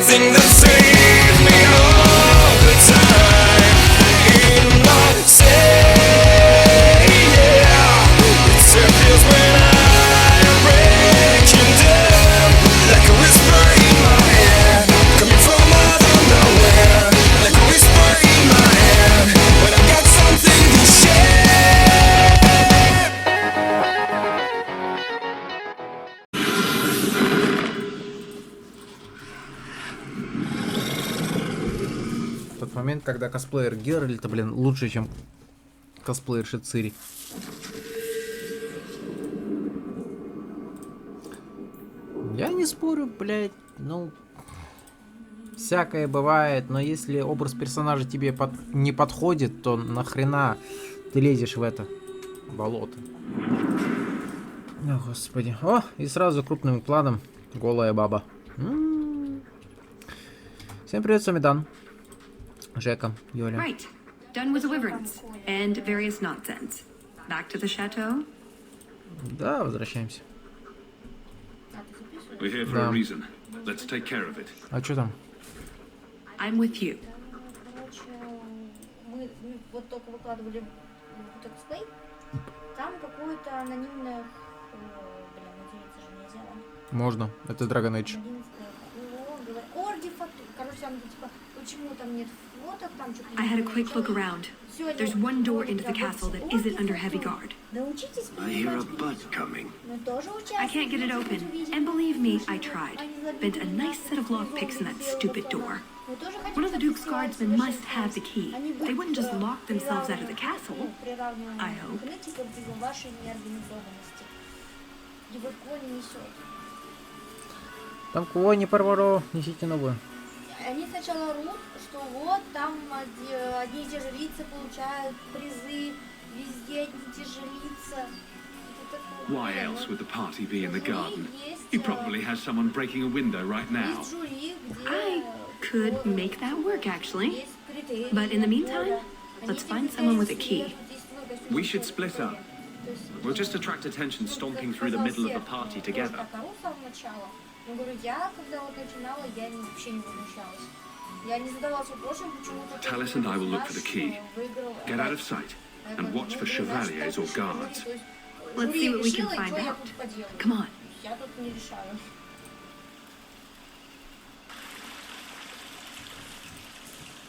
thing that saves me all the time. In my say, yeah, it disappears when I'm breaking down, like a whisper in my head, coming from out of nowhere, like a whisper in my head, when I've got something to share. Тот момент, когда косплеер Геральта, блин, лучше, чем косплеерша Цири. Я не спорю, блядь, ну... Всякое бывает, но если образ персонажа тебе не подходит, то нахрена ты лезешь в это болото? О, господи. О, и сразу крупным планом голая баба. Всем привет, с вами Дан. Жека, Юля. Right. Done with the wyverns and various nonsense. Back to the chateau? Да, возвращаемся. We're here for a reason. Let's take care of it. А что там? I'm with you. Короче, мы вот только выкладывали этот дисплей. Там какое-то анонимное... Блин, материться же нельзя, да? Можно. Это Dragon Age. Короче, там типа, почему там нет фоток, там что-то... I had a quick look around. There's one door into the castle that isn't under heavy guard. I hear a bud coming. I can't get it open, and believe me, I tried. Bent a nice set of lockpicks in that stupid door. One of the Duke's guardsmen must have the key. They wouldn't just lock themselves out of the castle. I hope. Там кого не порвало, несите новую. Они сначала орут, что вот там одни и те же лица получают призы, везде одни и те же лица. Why else would the party be in the garden? He probably has someone breaking a window right now. I could make that work, actually. But in the meantime, let's find someone with a key. We should split up. We'll just attract attention stomping through the middle of the party together. Я говорю, я когда вот начинала, я вообще не возмущалась. Я не задавалась вопросом, почему... Talis and I will look for the key. Get out of sight and watch for chevaliers or guards. Let's see what we can find out. Come on. Я тут не решаю.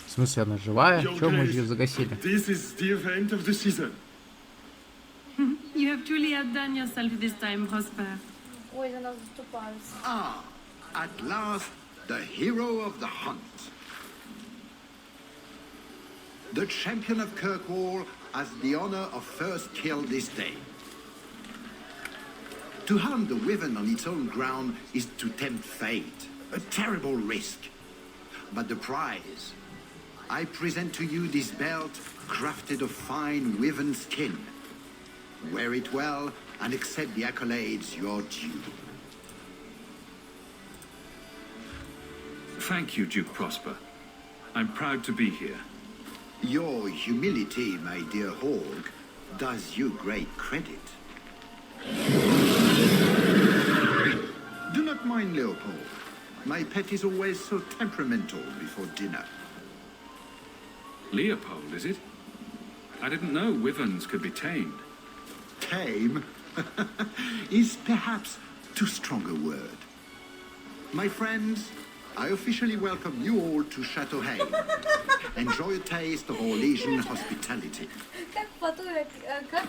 В смысле, она живая? Чего мы ее загасили? This is the event of the season. You have truly outdone yourself this time, Prosper. Ой, за нас заступаются. Ah, at last, the hero of the hunt. The champion of Kirkwall has the honor of first kill this day. To hunt the wyvern on its own ground is to tempt fate, a terrible risk. But the prize, I present to you this belt crafted of fine wyvern skin. Wear it well and accept the accolades you're due. Thank you, Duke Prosper. I'm proud to be here. Your humility, my dear Hawk, does you great credit. Do not mind Leopold. My pet is always so temperamental before dinner. Leopold, is it? I didn't know wyverns could be tamed. Tame is perhaps too strong a word. My friends, I officially welcome you all to Chateau Hain. Enjoy a taste of Orlesian hospitality. Как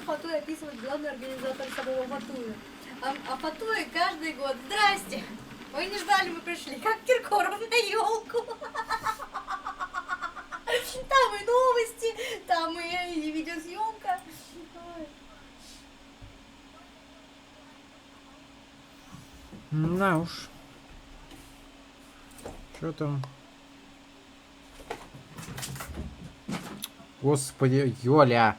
Фатуй описывает главный организатор самого Фатуя? А Фатуй каждый год. Здрасте! Вы не ждали, мы пришли. Как Киркоров на елку. Там и новости, там и видеосъемка. На уж. Что там? Господи, Юля.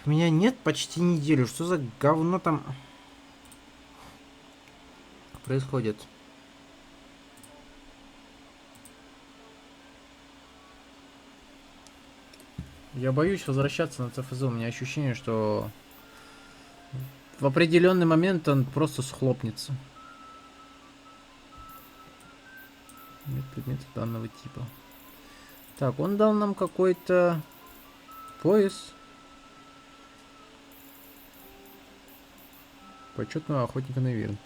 Меня нет почти неделю. Что за говно там происходит? Я боюсь возвращаться на ЦФЗ. У меня ощущение, что в определенный момент он просто схлопнется. Нет предметов данного типа. Так, он дал нам какой-то пояс. Почетного охотника на вирн.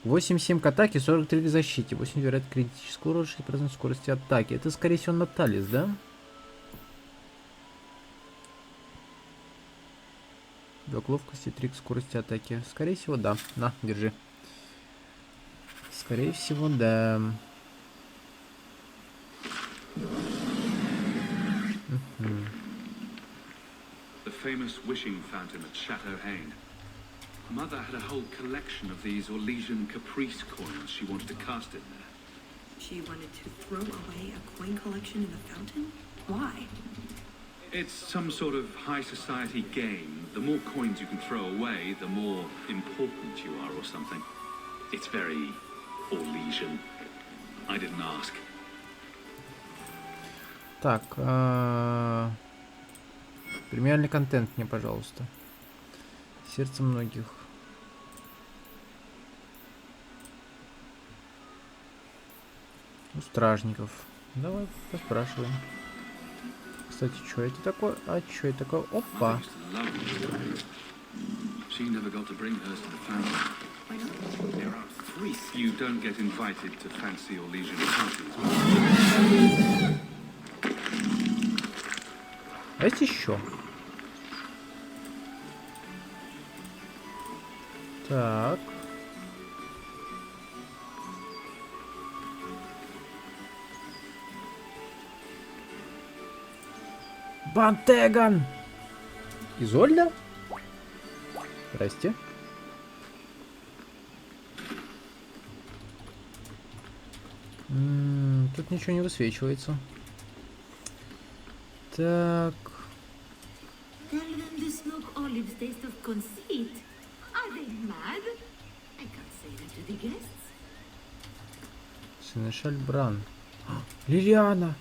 8-7 к атаке, 43 к защите. 8 вероятно критического урона, 6% скорости атаки. Это, скорее всего, Наталис, да? До ловкости 3 к скорости атаки. Скорее всего, да. На, держи. Скорее всего, да. The famous wishing fountain at Chateau Haine. Mother had a whole collection of these Orlesian caprice coins she wanted to cast in there. She wanted to throw away a coin collection in the fountain? Why? It's some sort of high society game. The more coins you can throw away, the more important you are or something. It's very Orlesian. I didn't ask. Так, премиальный контент мне, пожалуйста. Сердце многих. У стражников. Давай поспрашиваем. Кстати, что это такое? А что это такое? Опа. You don't get invited to fancy Orlesian parties. А есть еще? Так. Бантеган! Изольда? Здрасте. Тут ничего не высвечивается. Так. Tell them to smoke olives taste of conceit. Are they mad? I can't say that to the guests. Сенешаль Бран. Лилиана!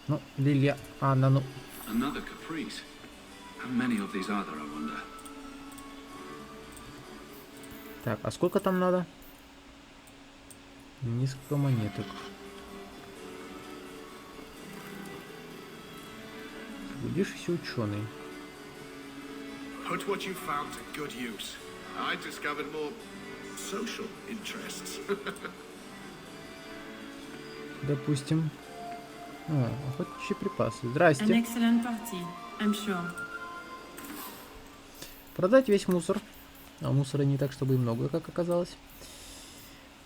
Ну, Лилиана, ну. Another caprice. How many of these are there, I wonder? Так, а сколько там надо? Несколько монеток. Будешь ученый. Put what you found to good use. I discovered more social interests. Допустим. О, охотничьи припасы. An Здрасте. excellent party, I'm sure. Продать весь мусор. А мусора не так, чтобы и много, как оказалось.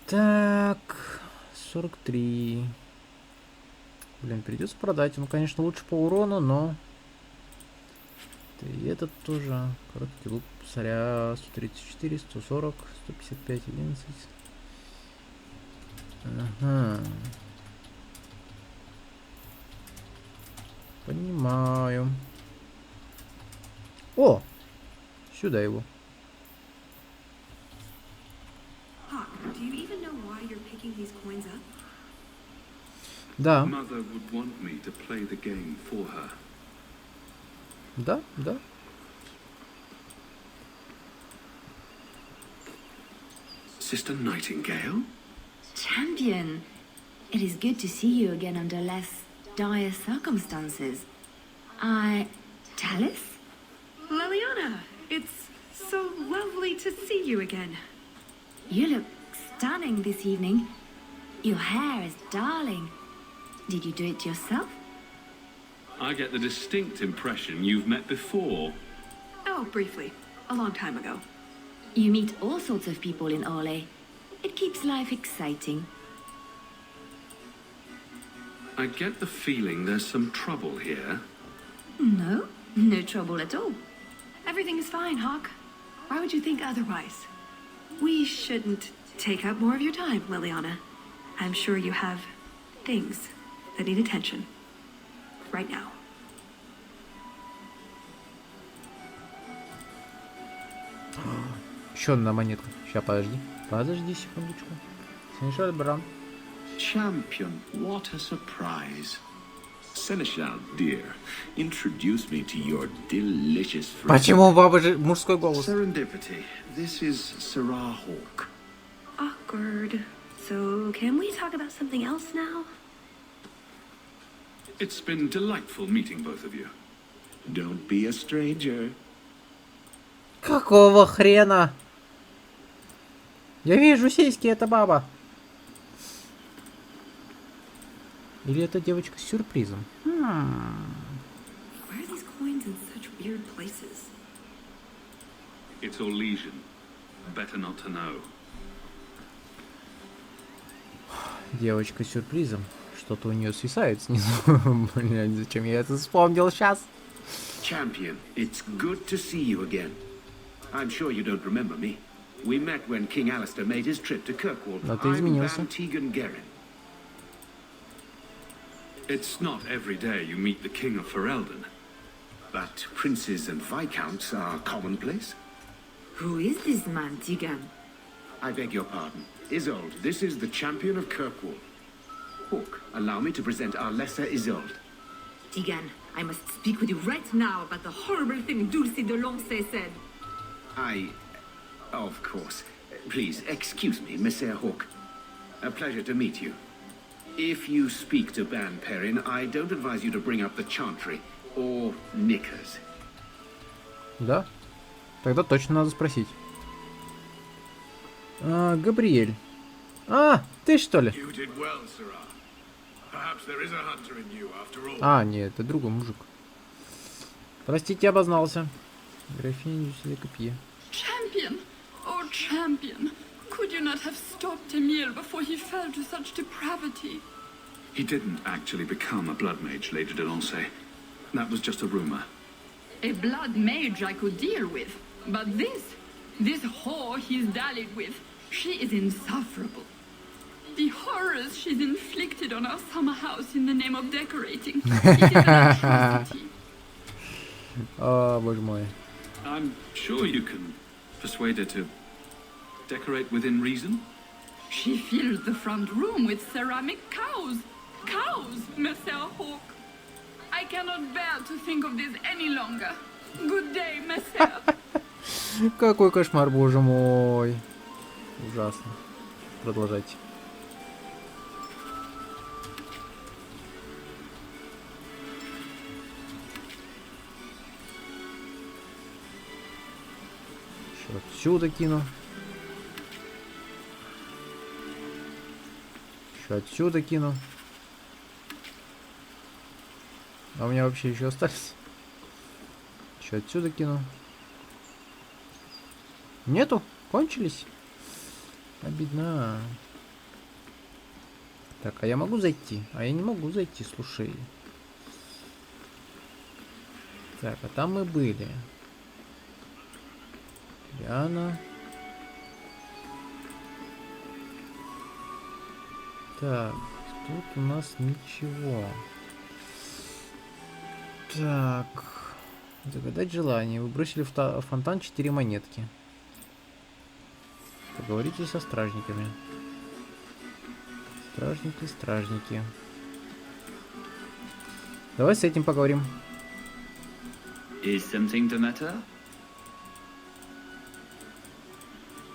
Так. 43. Блин, придется продать. Он, конечно, лучше по урону, но... И этот тоже. Короткий лук царя 134, 140, 155, 11. Ага. Понимаю. О! Сюда его. Hawk, do you even know why you're picking these coins up? Да, Mother would want me to play the game for her. да, да. Sister Nightingale? Champion, it is good to see you again under less dire circumstances. Talis? Liliana, it's so lovely to see you again. You look stunning this evening. Your hair is darling. Did you do it yourself? I get the distinct impression you've met before. Oh, briefly. A long time ago. You meet all sorts of people in Orlais. It keeps life exciting. I get the feeling there's some trouble here. No, no trouble at all. Everything is fine, Hawk. Why would you think otherwise? We shouldn't take up more of your time, Liliana. I'm sure you have things that need attention. Right now. Еще одна монетка. Сейчас, подожди. Подожди секундочку. Сенешаль Бран. Champion, what a surprise. Seneschal, dear, introduce me to your delicious fruit. Почему у бабы же мужской голос? Serendipity. This is Sarah Hawke. Awkward. So, can we talk about something else now? It's been delightful meeting both of you. Don't be a stranger. Какого хрена? Я вижу сиськи, это баба. Или это девочка с сюрпризом? Why are these coins in such weird places? It's all lesion. Better not to know. Девочка с сюрпризом. Что-то у нее свисает снизу. Блядь, зачем я это вспомнил сейчас? Champion, it's good to see you again. I'm sure you don't remember me. We met when King Alistair made his trip to Kirkwall. Но ты I'm изменился. Van Tegan Gerin. It's not every day you meet the King of Ferelden. But princes and viscounts are commonplace. Who is this man, Tigan? I beg your pardon. Isolde, this is the champion of Kirkwall. Hawke, allow me to present our lesser Isolde. Tigan, I must speak with you right now about the horrible thing Dulce de Lancey said. Of course. Please, excuse me, Monsieur Hawke. A pleasure to meet you. If you speak to Ban Perrin, I don't advise you to bring up the Chantry or knickers. Да? Тогда точно надо спросить. Габриэль. Ты что ли? You did well, Sarah. Perhaps there is a hunter in you after all. Нет, это другой мужик. Простите, обознался. Графиня Дюсселе Копье. Champion! Oh, champion! Could you not have stopped Emile before he fell to such depravity? He didn't actually become a blood mage, Lady de Lancey. That was just a rumor. A blood mage I could deal with. But this whore he's dallied with, she is insufferable. The horrors she's inflicted on our summer house in the name of decorating. It is an atrocity. Боже мой. I'm sure you can persuade her to decorate within reason. She filled the front room with ceramic cows. Cows, Monsieur Hawke. I cannot bear to think of this any longer. Good day, Monsieur. Какой кошмар, боже мой. Ужасно. Продолжайте. Еще отсюда кину. Еще отсюда кину. А у меня вообще еще остались. Еще отсюда кину. Нету? Кончились? Обидно. Так, а я могу зайти? А я не могу зайти, слушай. Так, а там мы были. Диана. Так, тут у нас ничего. Так. Загадать желание. Вы бросили в фонтан 4 монетки. Поговорите со стражниками. Стражники. Давай с этим поговорим. Is something the matter?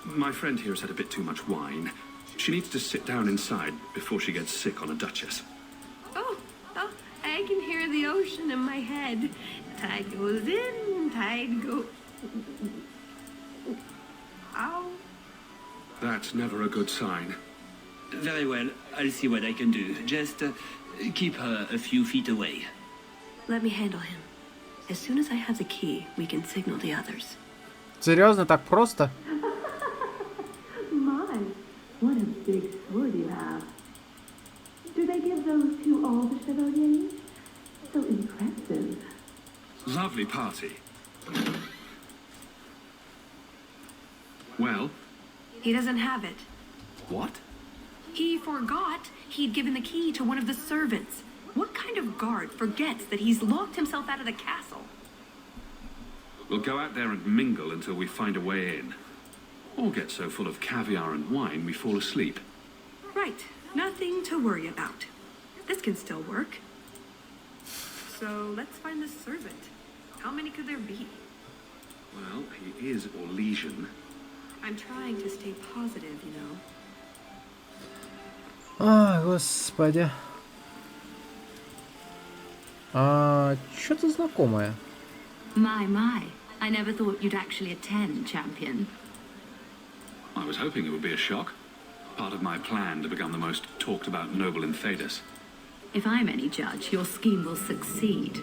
My friend here has had a bit too much wine. She needs to sit down inside before she gets sick on a duchess. Oh, I can hear the ocean in my head. Tide goes in, tide goes... Ow. That's never a good sign. Very well, I'll see what I can do. Just keep her a few feet away. Let me handle him. As soon as I have the key, we can signal the others. Серьезно, так просто? My, what a big sword you have. Do they give those to all the chevaliers? So impressive. Lovely party. Well? He doesn't have it. What? He forgot he'd given the key to one of the servants. What kind of guard forgets that he's locked himself out of the castle? We'll go out there and mingle until we find a way in. Or get so full of caviar and wine we fall asleep. Right. Nothing to worry about. This can still work. So let's find the servant. How many could there be? Well, he is Orlesian. I'm trying to stay positive, you know. А, господи. Что-то знакомое. My. I never thought you'd actually attend, champion. I was hoping it would be a shock. Part of my plan to become the most talked about noble in Thedas. If I'm any judge, your scheme will succeed.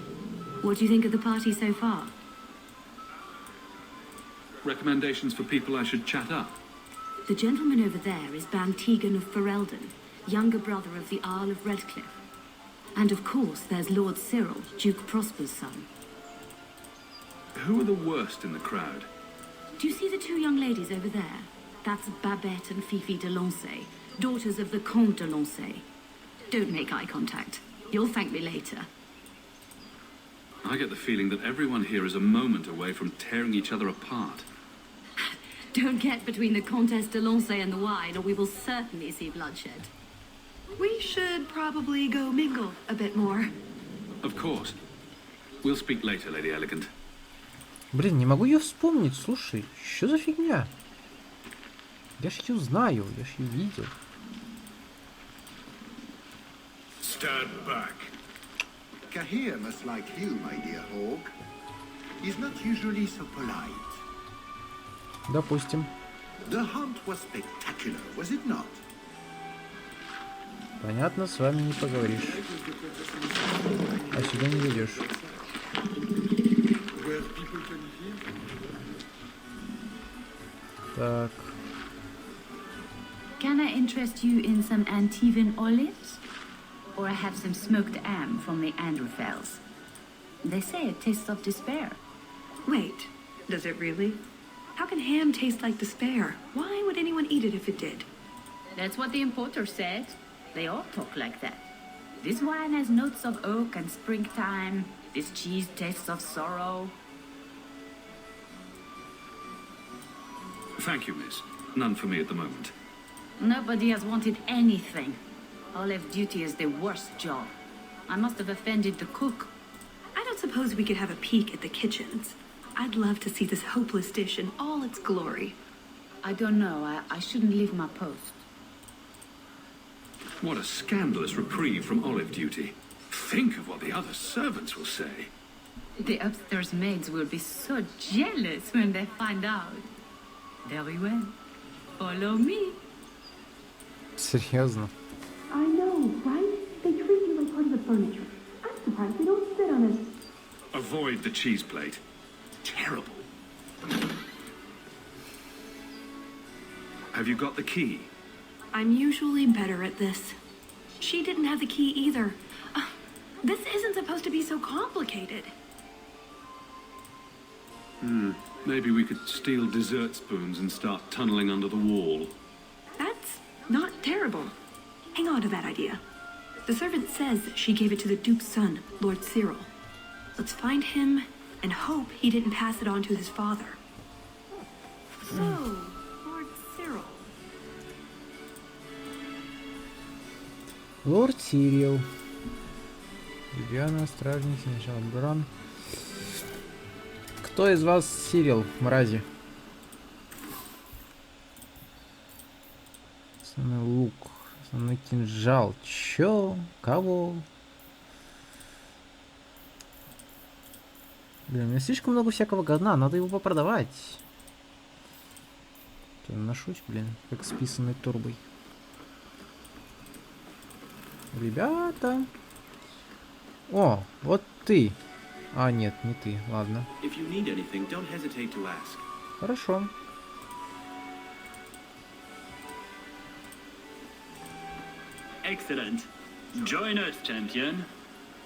What do you think of the party so far? Recommendations for people I should chat up? The gentleman over there is Bantegan of Ferelden, younger brother of the Earl of Redcliffe. And of course, there's Lord Cyril, Duke Prosper's son. Who are the worst in the crowd? Do you see the two young ladies over there? That's Babette and Fifi de Lancey, daughters of the Comte de Lancey. Don't make eye contact. You'll thank me later. I get the feeling that everyone here is a moment away from tearing each other apart. Don't get between the Comtesse de Lancey and the wine, or we will certainly see bloodshed. We should probably go mingle a bit more. Of course. We'll speak later, Lady Elegant. Блин, не могу ее вспомнить, слушай, что за фигня? Я ж ее знаю, я ж ее видел. Stand back. Kahir must like you, my dear Hawk. He's not usually so polite. Допустим. The hunt was spectacular, was it not? Понятно, с вами не поговоришь. А сюда не ведешь. Так. Can I interest you in some Antivan olives? Or I have some smoked ham from the Androfells. They say it tastes of despair. Wait, does it really? How can ham taste like despair? Why would anyone eat it if it did? That's what the importer said. They all talk like that. This wine has notes of oak and springtime. This cheese tastes of sorrow. Thank you, miss. None for me at the moment. Nobody has wanted anything. Olive duty is the worst job. I must have offended the cook. I don't suppose we could have a peek at the kitchens. I'd love to see this hopeless dish in all its glory. I don't know. I shouldn't leave my post. What a scandalous reprieve from olive duty. Think of what the other servants will say. The upstairs maids will be so jealous when they find out. Very well. Follow me. Серьезно? I know, right? They treat you like part of the furniture. I'm surprised they don't sit on it. Avoid the cheese plate. Terrible. Have you got the key? I'm usually better at this. She didn't have the key either. This isn't supposed to be so complicated. Maybe we could steal dessert spoons and start tunneling under the wall. That's not terrible. Hang on to that idea. The servant says she gave it to the Duke's son, Lord Cyril. Let's find him and hope he didn't pass it on to his father. So, Lord Cyril. Лорд Сирил. Ребята, стражник, сначала Бран. Кто из вас Сирил, мрази? Основной лук, основной кинжал. Чё? Кого? Блин, у меня слишком много всякого говна, надо его попродавать. Я ношусь, блин, как с писаной турбой. Ребята. О, вот ты. А, нет, не ты. Ладно. If you need anything, don't hesitate to ask. Хорошо. Excellent. Join us, champion.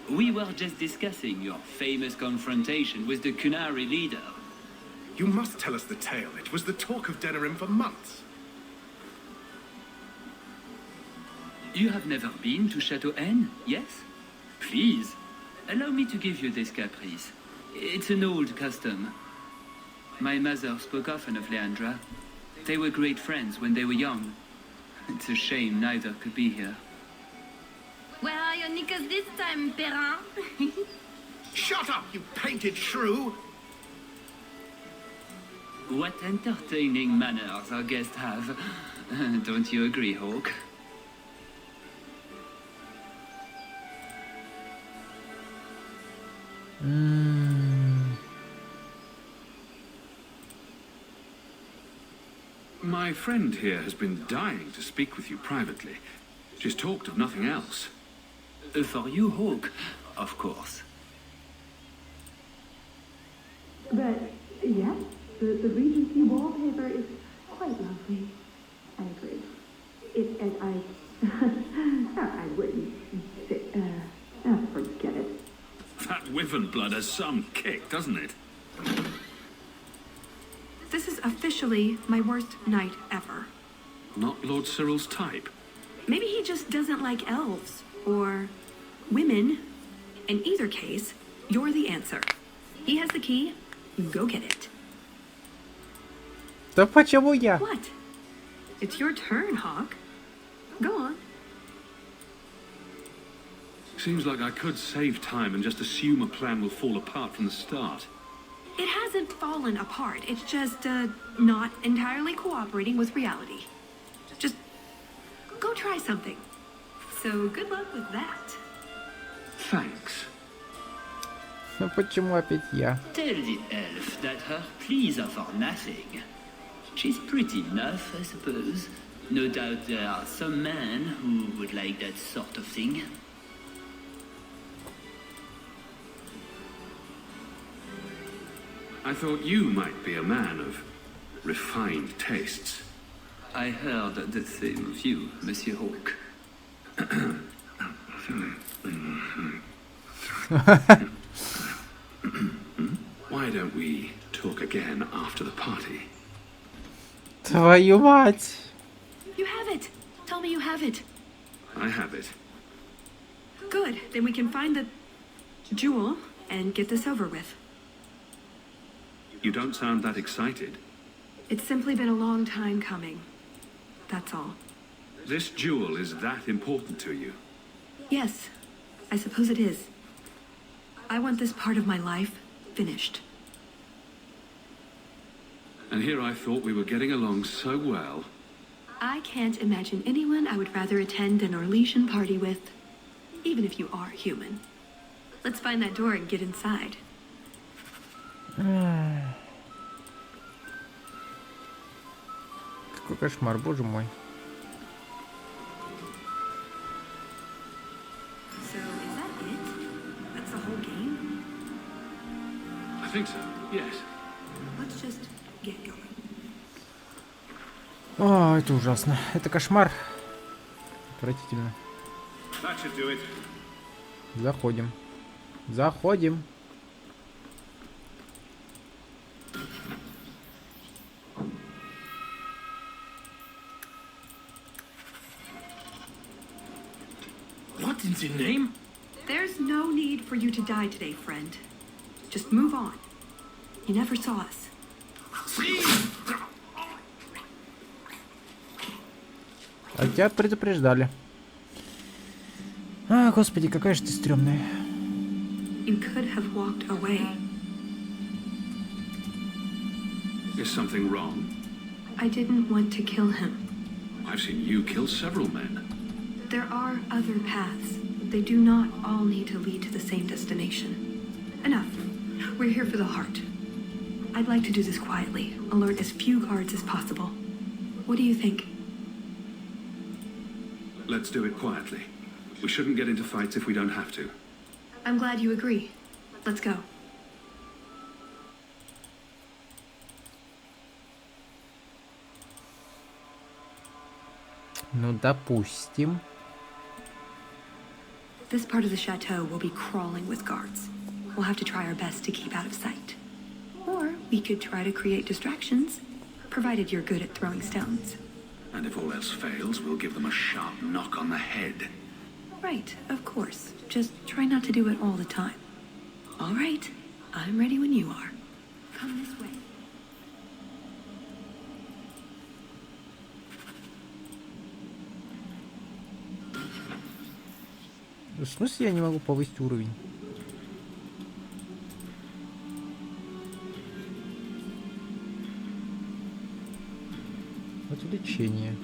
We were just discussing your famous confrontation with the Kunari leader. You must tell us the tale. It was the talk of Denerim for months. You have never been to Chateau N, yes? Please, allow me to give you this caprice. It's an old custom. My mother spoke often of Leandra. They were great friends when they were young. It's a shame neither could be here. Where are your knickers this time, Perrin? Shut up, you painted shrew! What entertaining manners our guests have. Don't you agree, Hawk? My friend here has been dying to speak with you privately. She's talked of nothing else. For you, Hawk, of course. But, yes, the Regency wallpaper is quite lovely. I agree. And I wouldn't say, forget it. That wyvern blood has some kick, doesn't it? This is officially my worst night ever. Not Lord Cyril's type. Maybe he just doesn't like elves or women. In either case, you're the answer. He has the key. Go get it. Да почему я? What? It's your turn, Hawk. Go on. Seems like I could save time and just assume a plan will fall apart from the start. It hasn't fallen apart. It's just, not entirely cooperating with reality. Just go try something. So good luck with that. Thanks. Ну почему опять я? Tell the elf that her pleas are for nothing. She's pretty enough, I suppose. No doubt there are some men who would like that sort of thing. I thought you might be a man of refined tastes. I heard the same of you, Monsieur Hawk. Why don't we talk again after the party? Твою мать! You have it. Tell me you have it. I have it. Good. Then we can find the jewel and get this over with. You don't sound that excited. It's simply been a long time coming. That's all. This jewel is that important to you? Yes, I suppose it is. I want this part of my life finished. And here I thought we were getting along so well. I can't imagine anyone I would rather attend an Orlesian party with, even if you are human. Let's find that door and get inside. Какой кошмар, боже мой. So, is that it? That's the whole game? I think so, yes. Let's just get going. О, это ужасно. Это кошмар. Отвратительно. That should do it. Заходим. Заходим. What in the name? There's no need for you to die today, friend. Just move on. You never saw us. А тебя предупреждали. А, господи, какая же ты стрёмная. You could have walked away. Is something wrong? I didn't want to kill him. I've seen you kill several men. There are other paths. They do not all need to lead to the same destination. Enough. We're here for the heart. I'd like to do this quietly. Alert as few guards as possible. What do you think? Let's do it quietly. We shouldn't get into fights if we don't have to. I'm glad you agree. Let's go. Ну, допустим. This part of the chateau will be crawling with guards. We'll have to try our best to keep out of sight. Or we could try to create distractions, provided you're good at throwing stones. And if all else fails, we'll give them a sharp knock on the head. Right, of course. Just try not to do it all the time. All right, I'm ready when you are. Come this way. В смысле я не могу повысить уровень? Развлечение.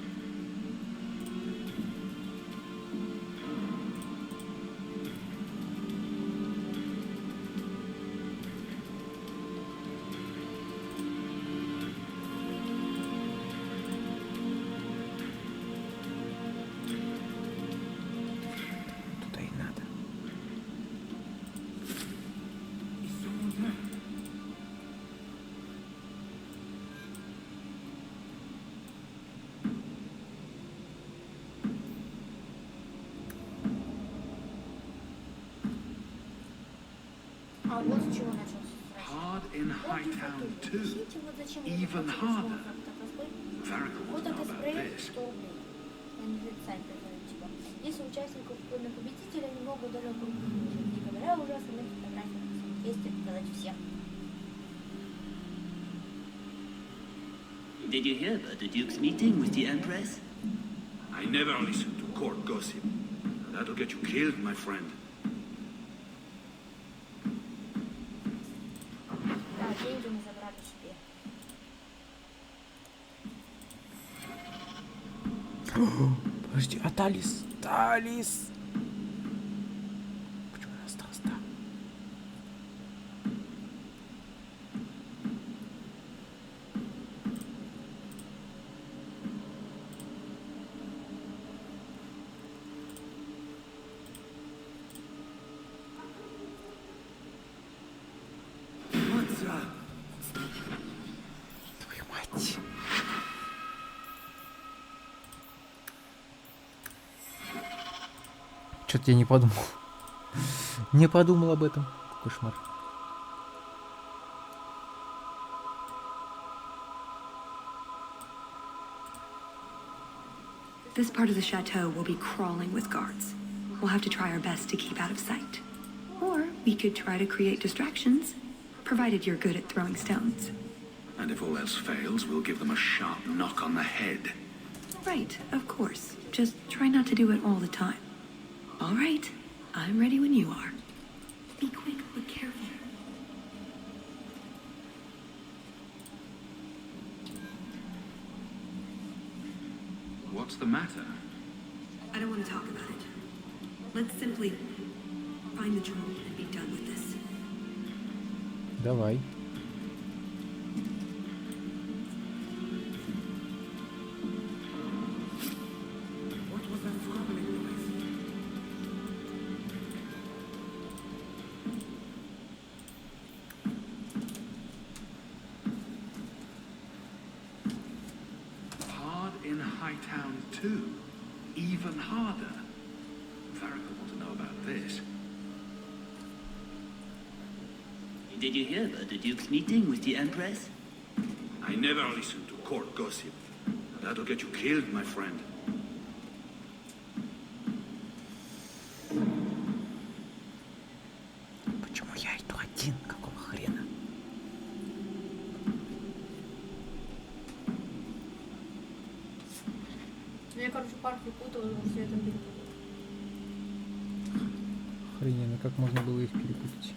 Туда и надо. А вот с чего начался. Hard in Hightown too. Even harder. Вот Varric это will know спрей about this. 100 рублей. Они сайт типа. Если участников, кроме победителя, немного далеко не говоря уже о самих фотографиях. Если показать всех. Did you hear about the Duke's meeting with the Empress? I never listen to court gossip. That'll get you killed, my friend. Да, деньги мы забрали себе. Подожди, а Талис? Талис! Почему она осталась там? Твою мать. Что-то я не подумал. Не подумал об этом. Кошмар. This part of the chateau will be crawling with guards. We'll have to try our best to keep out of sight. Or we could try to create distractions, provided you're good at throwing stones. And if all else fails, we'll give them a sharp knock on the head. Right, of course. Just try not to do it all the time. All right, I'm ready when you are. Be quick, but careful. What's the matter? I don't want to talk about it. Let's simply find the troll and be done with this. Давай. Hard in Hightown too. Even harder. Varric will want to know about this. Did you hear about the Duke's meeting with the Empress? I never listen to court gossip. That'll get you killed, my friend. Почему я иду один? Какого хрена? Я, короче, парк перепутала, все это перепутала. Охрененно, как можно было их перепутать?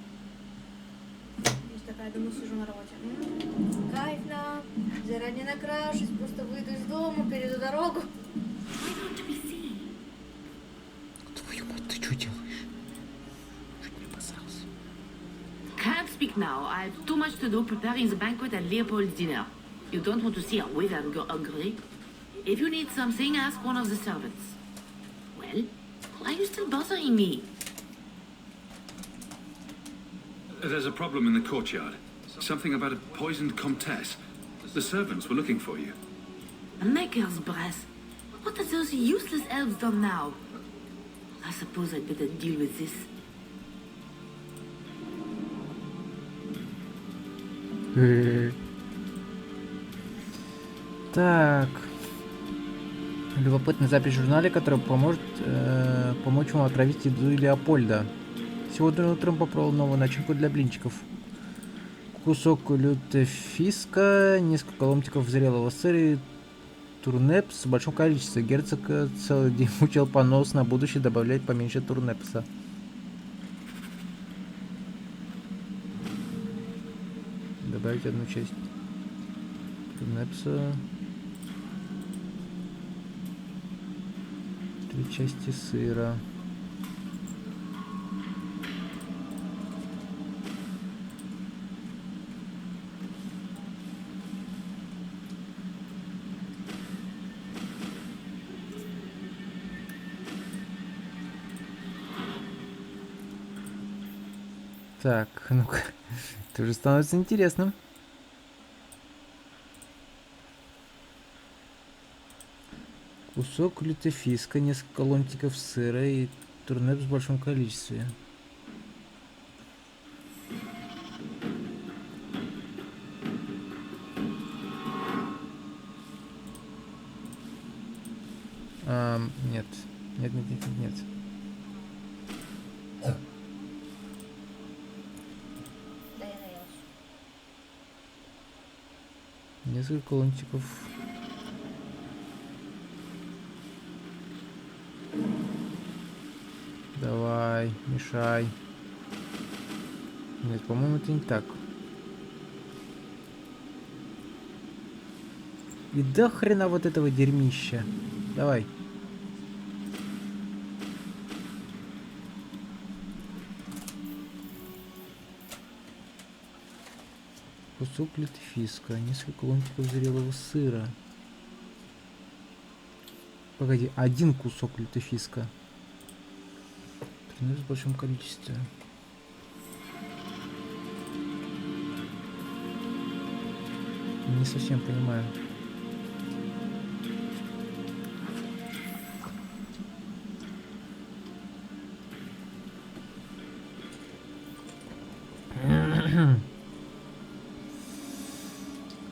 Есть такая, думаю, сижу на работе. Кайфно, заранее накрашусь, просто выйду из дома, перейду дорогу. Твою мать, ты что делаешь? Чуть не обосрался. Can't speak now. I have too much to do preparing the banquet and Leopold's dinner. You don't want to see a wave and go hungry. If you need something, ask one of the servants. Well, why are you still bothering me? There's a problem in the courtyard. Something about a poisoned comtesse. The servants were looking for you. A maker's breath. What have those useless elves done now? I suppose I'd better deal with this. Так. Любопытная запись в журнале, которая поможет помочь вам отравить еду Леопольда. Сегодня утром попробовал новую начинку для блинчиков. Кусок лютефиска, несколько ломтиков зрелого сыра и турнепс в большом количестве. Герцог целый день мучил понос, на будущее добавлять поменьше турнепса. Добавить одну часть турнепса. 3 части сыра. Так, ну-ка, это уже становится интересным. Кусок лютефиска, несколько ломтиков сыра и турнеп в большом количестве. Нет. Нет. Да, я наелась. Несколько ломтиков. Давай, мешай. Нет, по-моему, это не так. И до хрена вот этого дерьмища. Давай. Кусок лютефиска, несколько ломтиков зрелого сыра. Погоди, 1 кусок лютефиска. В большом количестве. Не совсем понимаю.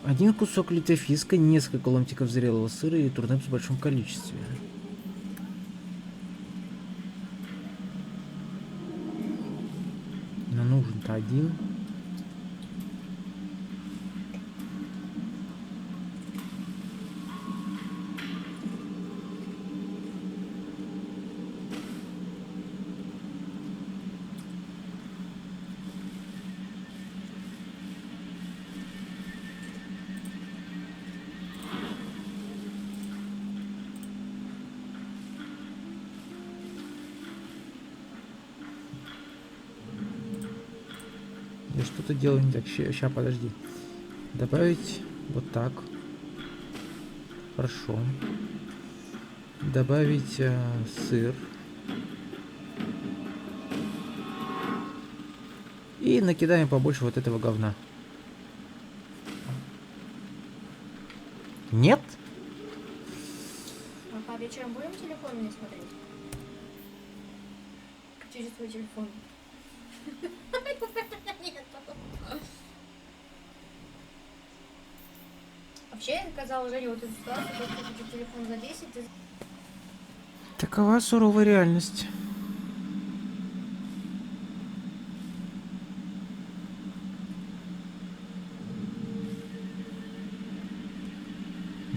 Один кусок лютефиска, несколько ломтиков зрелого сыра и турнеп в большом количестве. Но нужен-то 1. Я что-то делаю не так. Сейчас, подожди. Добавить вот так. Хорошо. Добавить сыр. И накидаем побольше вот этого говна. Нет? А по вечерам будем телефон мне смотреть? Через свой телефон. Вообще, я сказала Жене вот эту ситуацию, то, что купить телефон за 10, ты... Такова суровая реальность.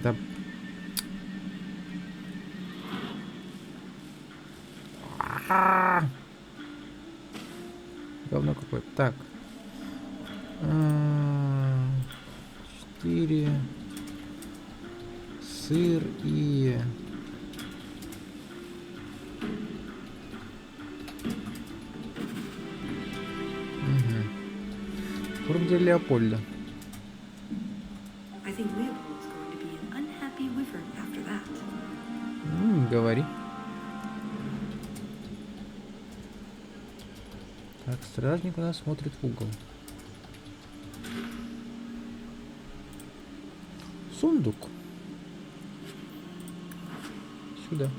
Да. Говно какое-то. Так. 4. Сыр и... Корм для Леопольда. I think Leopold's going to be an unhappy wyvern after that. Говори. Так, стражник у нас смотрит в угол. Сундук. Сюда.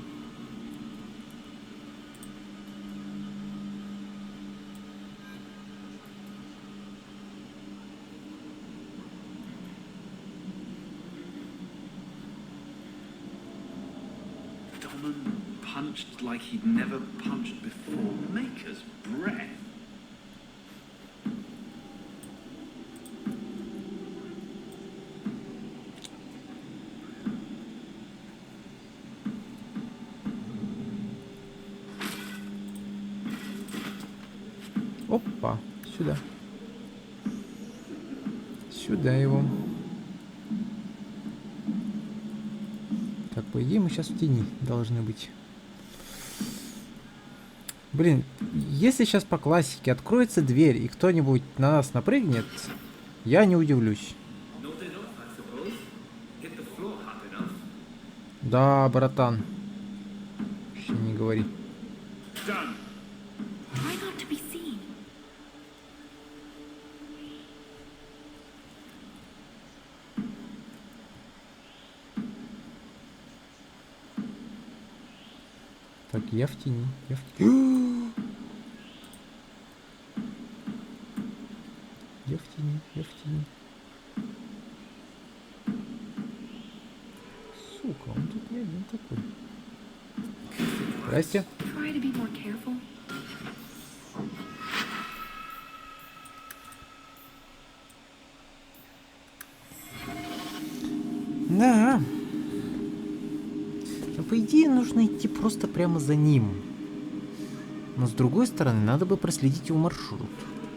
Punched like he'd never punched before. Maker's breath. Опа, сюда. Сюда его. Так, по идее, мы сейчас в тени должны быть. Блин, если сейчас по классике откроется дверь и кто-нибудь на нас напрыгнет, я не удивлюсь. Да, братан. Вообще не говори. Try not to be seen. Так, я в тени. Я в тени. Я в тени, я в тени. Сука, он тут не один такой. Здрасте. Try to be more careful. Да. Но по идее нужно идти просто прямо за ним. Но с другой стороны, надо бы проследить его маршрут.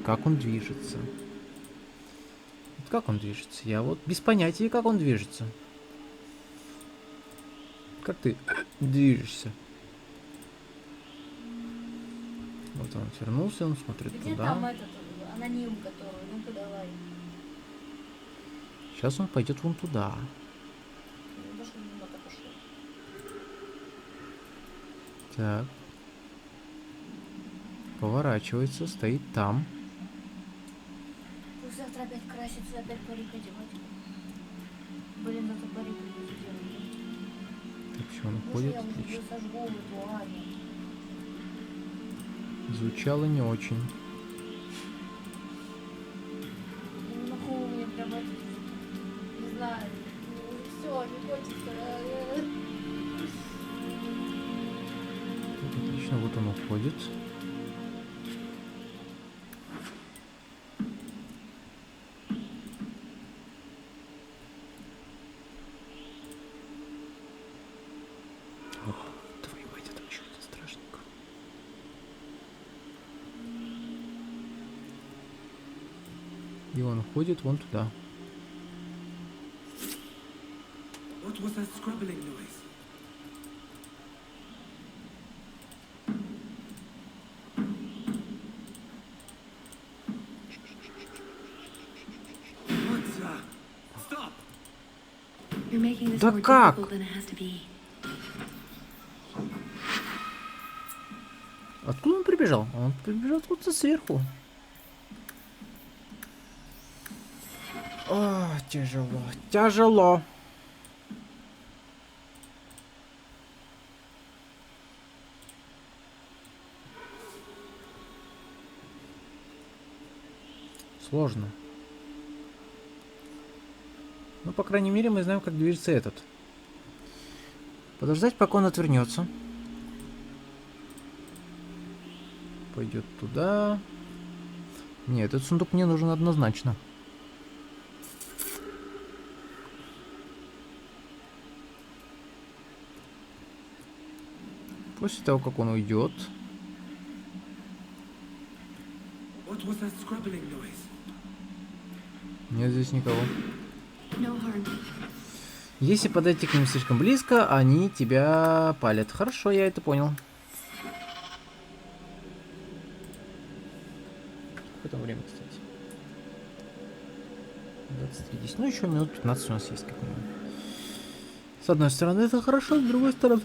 Как он движется. Вот как он движется? Я вот без понятия, как он движется. Как ты движешься? Вот он вернулся, он смотрит Где туда. там этот аноним, который? Ну-ка давай. Сейчас он пойдет вон туда. Ну, пошел, немного пошел. Так. Поворачивается, стоит там. Пусть завтра опять красится, опять парик одевать. Блин, зато парик не сделали. Так, все, он Может, уходит. я уже Отлично. сожгу в эту Аню. Звучало не очень. Я не могу, мне прям это... Не знаю. Все, не хочется. Так, отлично, вот он уходит. Оп, твою мать, это что это страшненько. И он уходит вон туда. What was that scrabbling noise? Stop! You're making this Да more как? difficult than it has to be. Откуда он прибежал? Он прибежал откуда-то сверху. О, тяжело, тяжело. Сложно. Ну, по крайней мере, мы знаем, как движется этот. Подождать, пока он отвернется. Пойдет туда. Нет, этот сундук мне нужен однозначно. После того, как он уйдет. What was that scrabbling noise? Нет здесь никого. No harm. Если подойти к ним слишком близко, они тебя палят. Хорошо, я это понял. Какое там время, кстати? 20:10. Ну, еще минут 15 у нас есть, как минимум. С одной стороны, это хорошо, с другой стороны...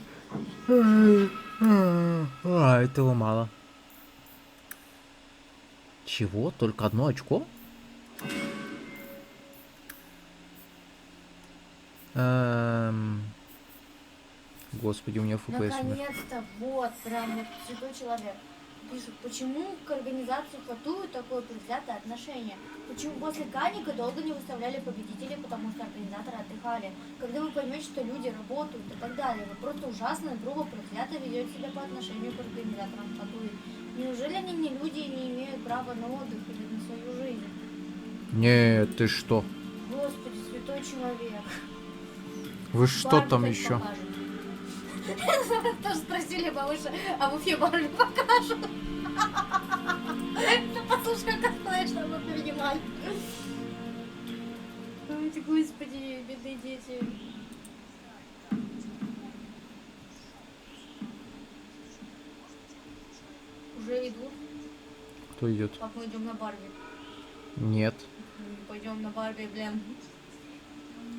этого мало. Чего? Только одно очко? Господи, у меня ФПС умер. Наконец-то, вот, прям вот святой человек. Пишет, почему к организации Фатую такое предвзятое отношение? Почему после Каника долго не выставляли победителей, потому что организаторы отдыхали? Когда вы поймете, что люди работают и так далее, вы просто ужасно и грубо предвзято ведете себя по отношению к организаторам Фатуи. Неужели они не люди и не имеют права на отдых или на свою жизнь? Нет, ты что? Господи, святой человек. Вы что там еще? Тоже спросили повыше, а в Уфе Барби покажут. Ну послушай, как сказать, что мы принимали. Ой, господи, бедные дети. Уже идут. Кто идет? Как мы идем на Барби? Нет. Пойдем на Барби, блин.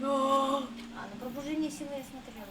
На пробуждение силы я смотрела.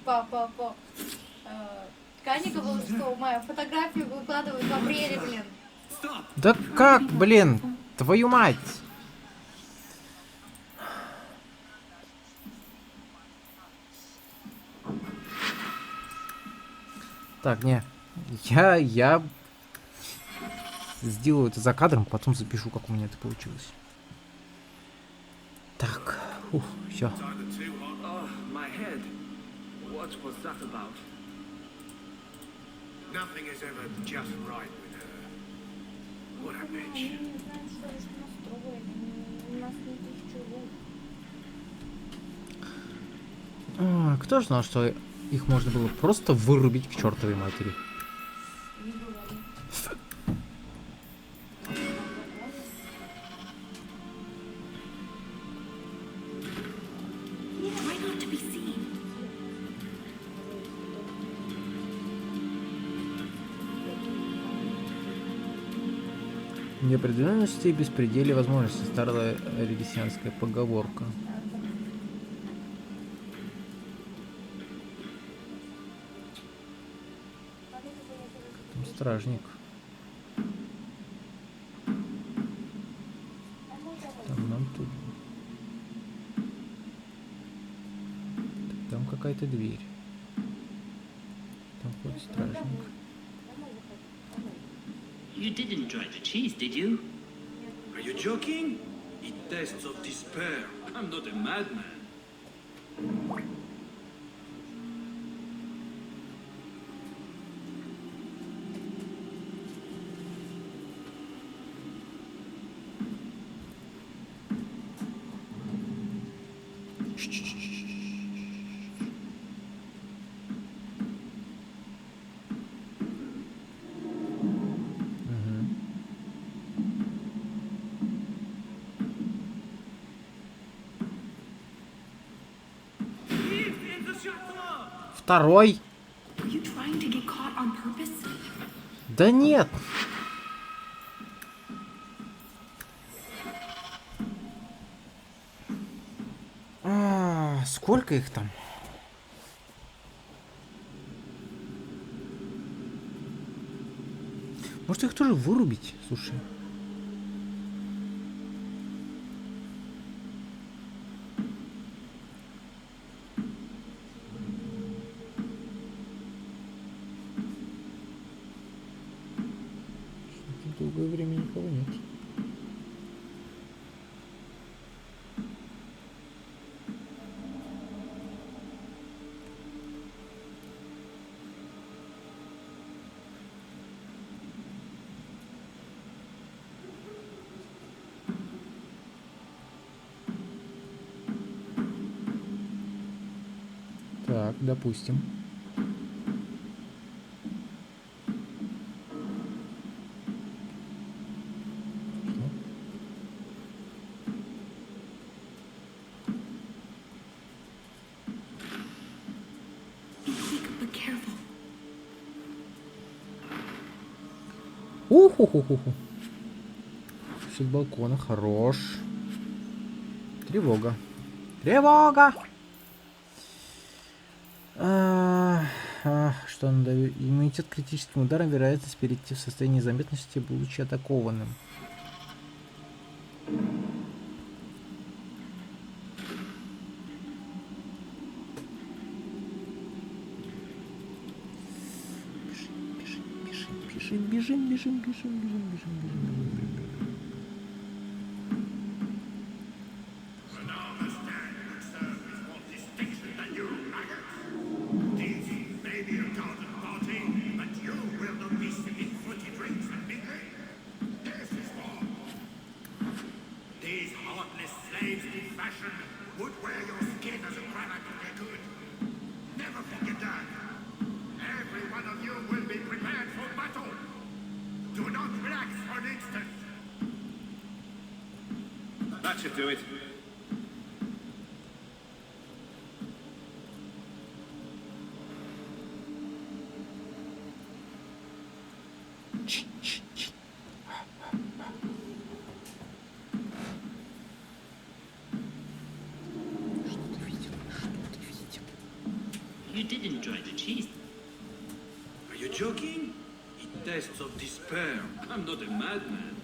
Папа. Каника было, что мою фотографию выкладывают в апреле, блин. Да как, блин? Твою мать! Так, не. Я сделаю это за кадром, потом запишу, как у меня это получилось. Так, все. What was that about? Nothing is ever just right with her. What a bitch. Кто знал, что их можно было просто вырубить к чертовой матери? Неопределенности и беспределие возможностей. Старая регисианская поговорка. Там стражник. Там нам тут. Там какая-то дверь. Там ходит стражник. You didn't try the cheese, did you? Are you joking? It tastes of despair. I'm not a madman. Второй. Да нет. Сколько их там? Может их тоже вырубить? Слушай. Долгое время никого нет. Так, допустим. Уху-ху-ху-ху. С балкона, хорош. Тревога. Тревога! Что надо? Иммунитет к критическим ударам, вероятность перейти в состояние незаметности, будучи атакованным. Бежим, бежим, бежим, бежим, бежим, бежим, бежим. That should do it. You did enjoy the cheese. Are you joking? It tastes of despair. I'm not a madman.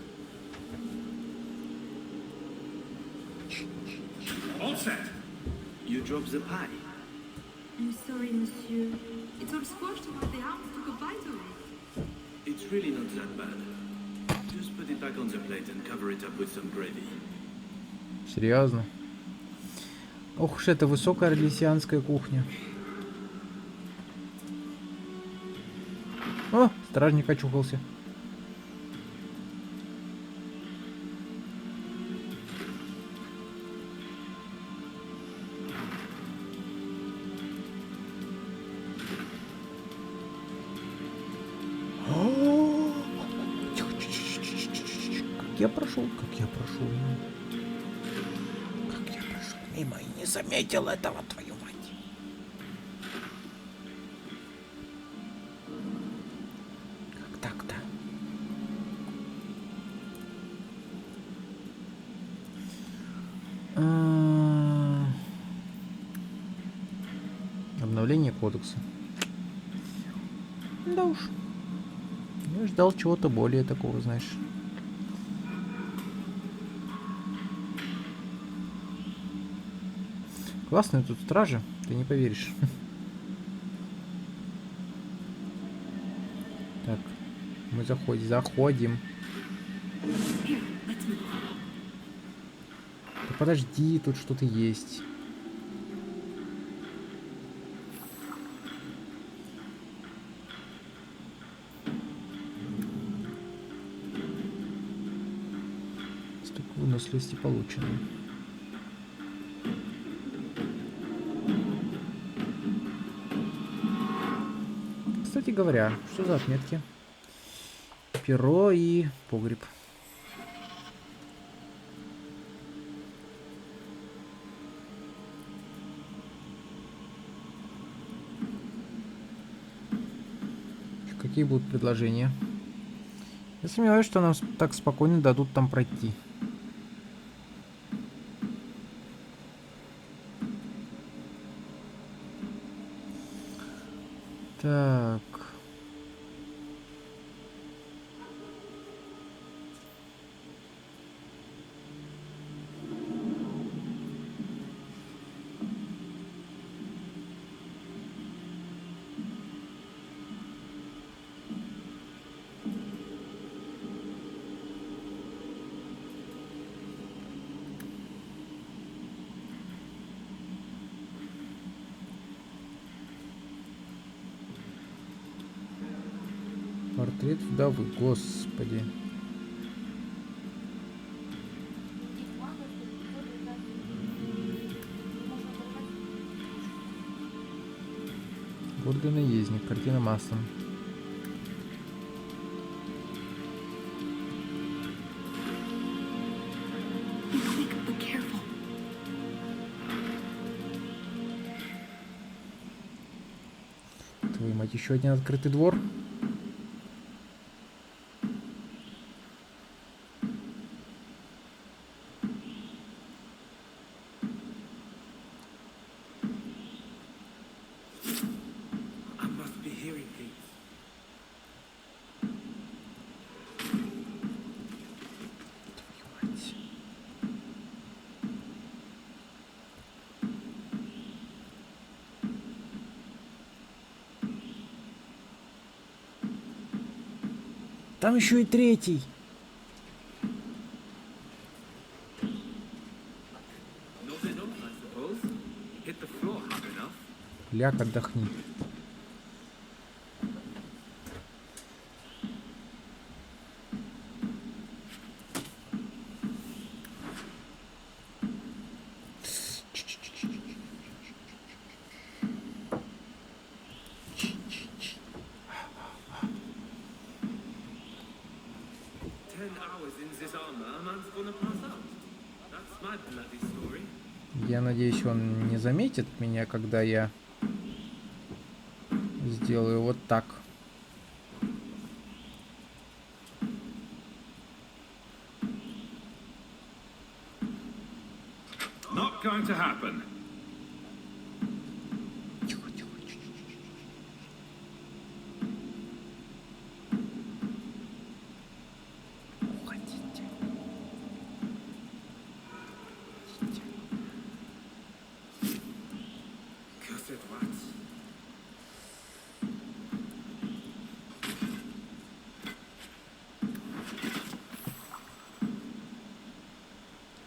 All set. You dropped the pie. I'm sorry, monsieur. It's all squashed while the hounds took a bite of it. It's really not that bad. Just put it back on the plate and cover it up with some gravy. Серьезно? Ох уж это высокая орлеансская кухня. О, стражник очухался. Как я прошел мимо и не заметил этого, твою мать. Как так-то? Обновление кодекса. Да уж. Я ждал чего-то более такого, знаешь. Классные тут стражи, ты не поверишь. Так, мы заходим. Да подожди, тут что-то есть. Столько выносливости получено. Кстати говоря, что за отметки? Перо и погреб. Какие будут предложения? Я сомневаюсь, что нам так спокойно дадут там пройти. Так. Портрет вдовы, господи. Гордый наездник, картина маслом. Твою мать, еще один открытый двор. Там еще и третий. Ляг, отдохни. Я надеюсь, он не заметит меня, когда я сделаю вот так. Not going to happen.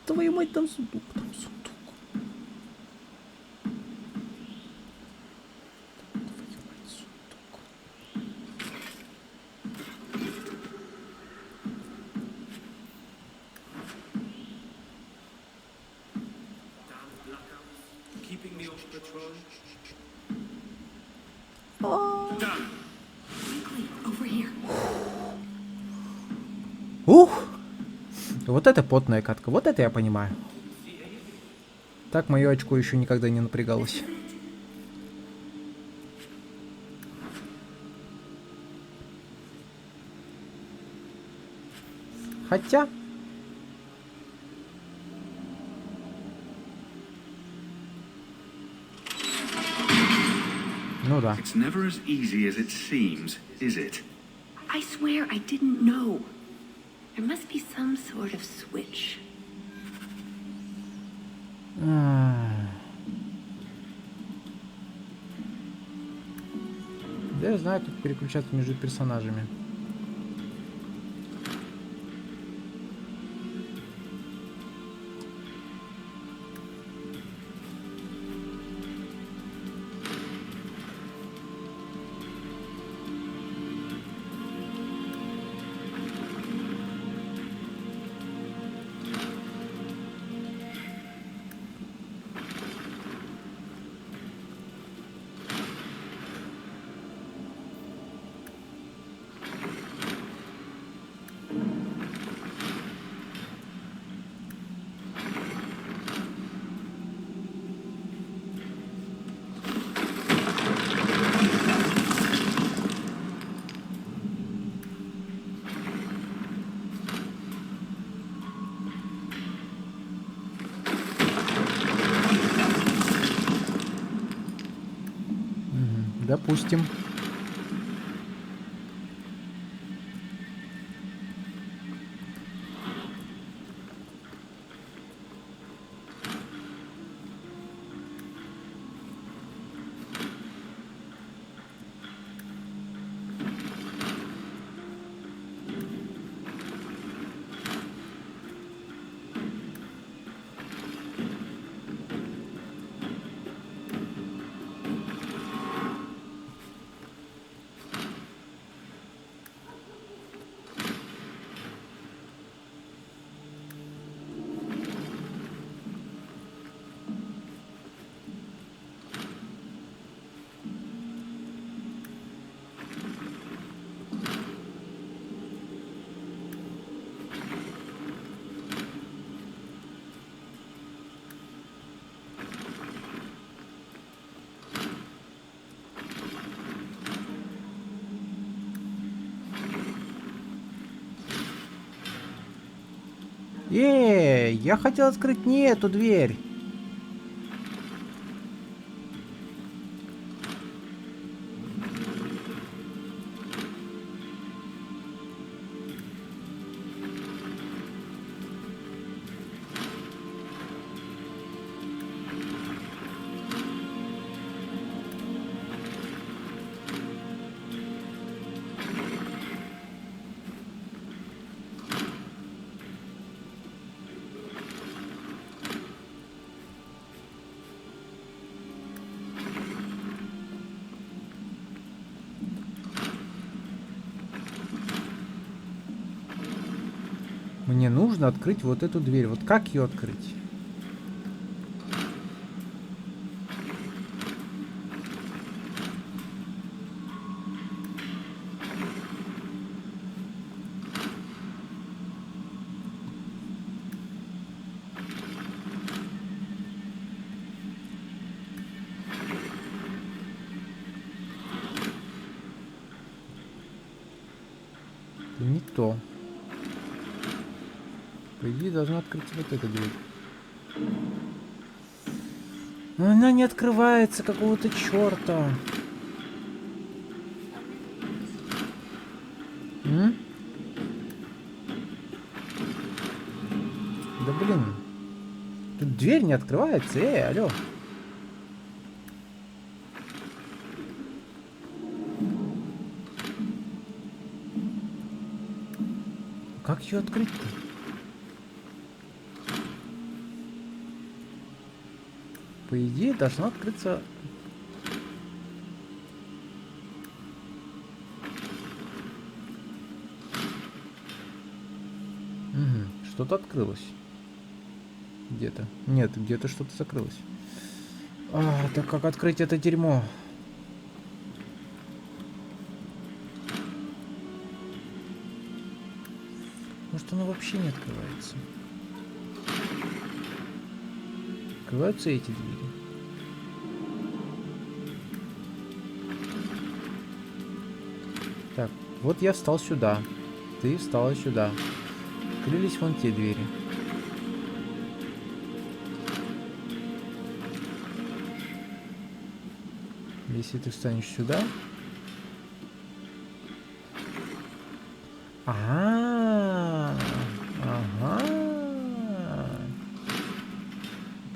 Твою мать, там сундук, там сундук. Твою мать, сундук. Ух! Вот это потная катка, вот это я понимаю. Так мое очко еще никогда не напрягалось. Хотя... Ну да. It's never as easy as it seems, is it? I swear I didn't know. There must be some sort of switch. Да, я знаю, как переключаться между персонажами. Допустим. Я хотел открыть не эту дверь. Мне нужно открыть вот эту дверь. Вот как ее открыть? Не то. По идее, должна открыться вот эта дверь. Но она не открывается, какого-то черта. Да блин. Тут дверь не открывается. Алло. Как ее открыть-то? По идее, должна открыться... Угу. Что-то открылось. Где-то. Нет, где-то что-то закрылось. Так как открыть это дерьмо? Может, оно вообще не открывается? Открываются эти двери. Так, вот я встал сюда. Ты встала сюда. Открылись вон те двери. Если ты встанешь сюда... Ага.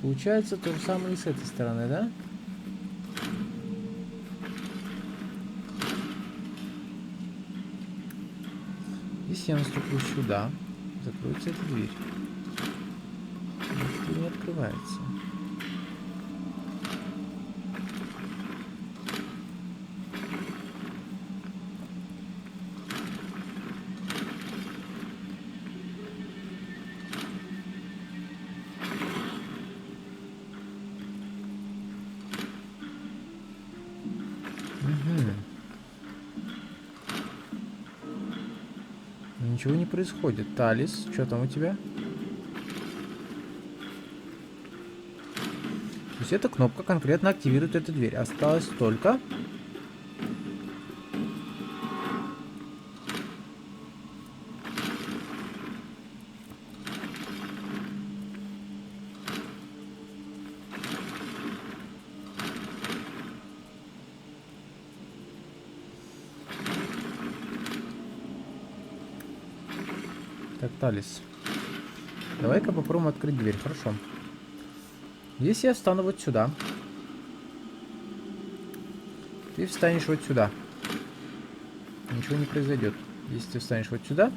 Получается то же самое и с этой стороны, да? Если я наступлю сюда, закроется эта дверь. Эта дверь не открывается. Ничего не происходит. Талис, что там у тебя? То есть эта кнопка конкретно активирует эту дверь. Осталось только... Так, Талис. Давай-ка попробуем открыть дверь. Хорошо. Если я встану вот сюда, ты встанешь вот сюда, ничего не произойдет. Если ты встанешь вот сюда...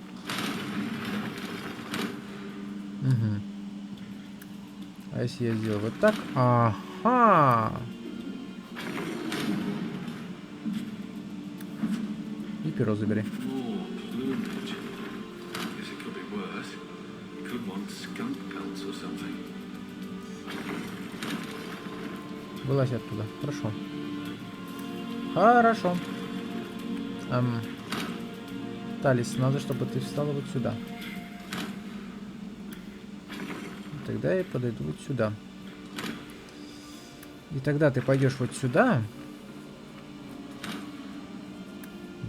Угу. А если я сделаю вот так... Ага! И перо забери. Вылазь оттуда. Хорошо. Хорошо. Талис, надо, чтобы ты встала вот сюда. Тогда я подойду вот сюда. И тогда ты пойдешь вот сюда.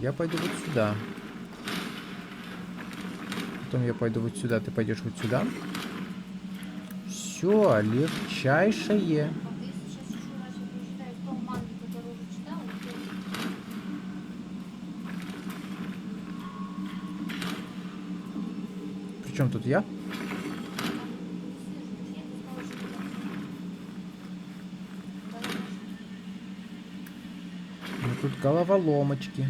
Я пойду вот сюда. Потом я пойду вот сюда, ты пойдешь вот сюда. Все, легчайшее. Причем тут я? Ну, тут головоломочки.